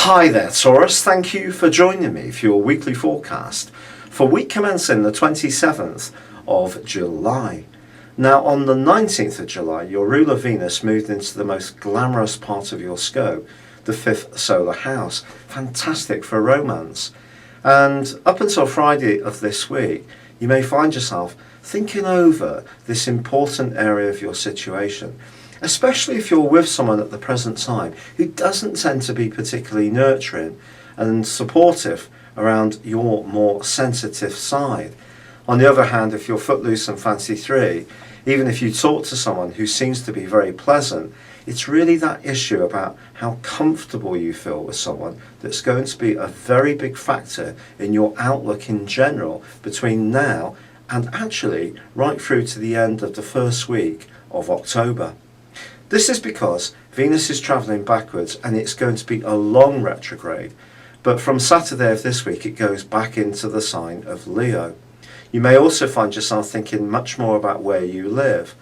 Hi there, Taurus. Thank you for joining me for your weekly forecast for week commencing the 27th of July. Now, on the 19th of July, your ruler Venus moved into the most glamorous part of your scope, the 5th solar house. Fantastic for romance. And up until Friday of this week, you may find yourself thinking over this important area of your situation, especially if you're with someone at the present time who doesn't tend to be particularly nurturing and supportive around your more sensitive side. On the other hand, if you're footloose and fancy free, even if you talk to someone who seems to be very pleasant, it's really that issue about how comfortable you feel with someone that's going to be a very big factor in your outlook in general between now and actually right through to the end of the first week of October. This is because Venus is travelling backwards and it's going to be a long retrograde, but from Saturday of this week it goes back into the sign of Leo. You may also find yourself thinking much more about where you live.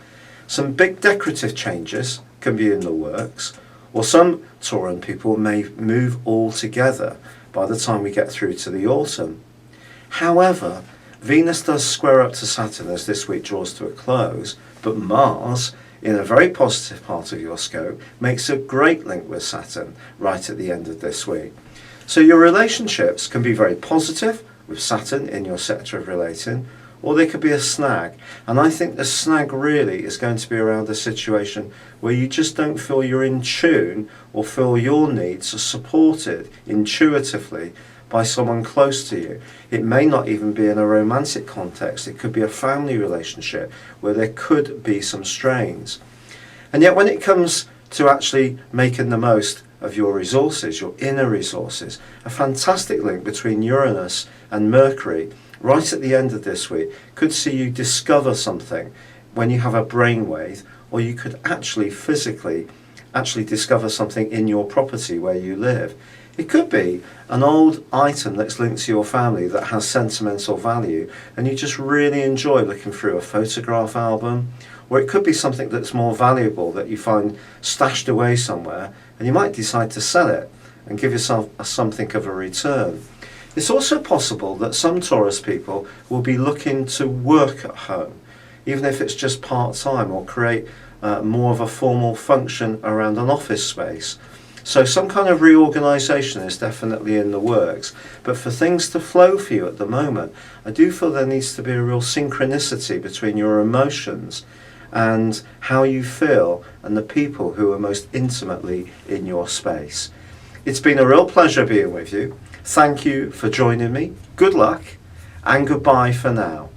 Some big decorative changes can be in the works, or some Tauran people may move altogether by the time we get through to the autumn. However, Venus does square up to Saturn as this week draws to a close, but Mars, in a very positive part of your scope, makes a great link with Saturn right at the end of this week. So your relationships can be very positive with Saturn in your sector of relating, or they could be a snag. And I think the snag really is going to be around a situation where you just don't feel you're in tune or feel your needs are supported intuitively by someone close to you. It may not even be in a romantic context. It could be a family relationship where there could be some strains. And yet when it comes to actually making the most of your resources, your inner resources, a fantastic link between Uranus and Mercury right at the end of this week could see you discover something when you have a brainwave, or you could actually physically discover something in your property where you live. It could be an old item that's linked to your family that has sentimental value and you just really enjoy looking through a photograph album, or it could be something that's more valuable that you find stashed away somewhere and you might decide to sell it and give yourself something of a return. It's also possible that some Taurus people will be looking to work at home, even if it's just part-time, or create more of a formal function around an office space. So some kind of reorganisation is definitely in the works, but for things to flow for you at the moment, I do feel there needs to be a real synchronicity between your emotions and how you feel and the people who are most intimately in your space. It's been a real pleasure being with you. Thank you for joining me. Good luck and goodbye for now.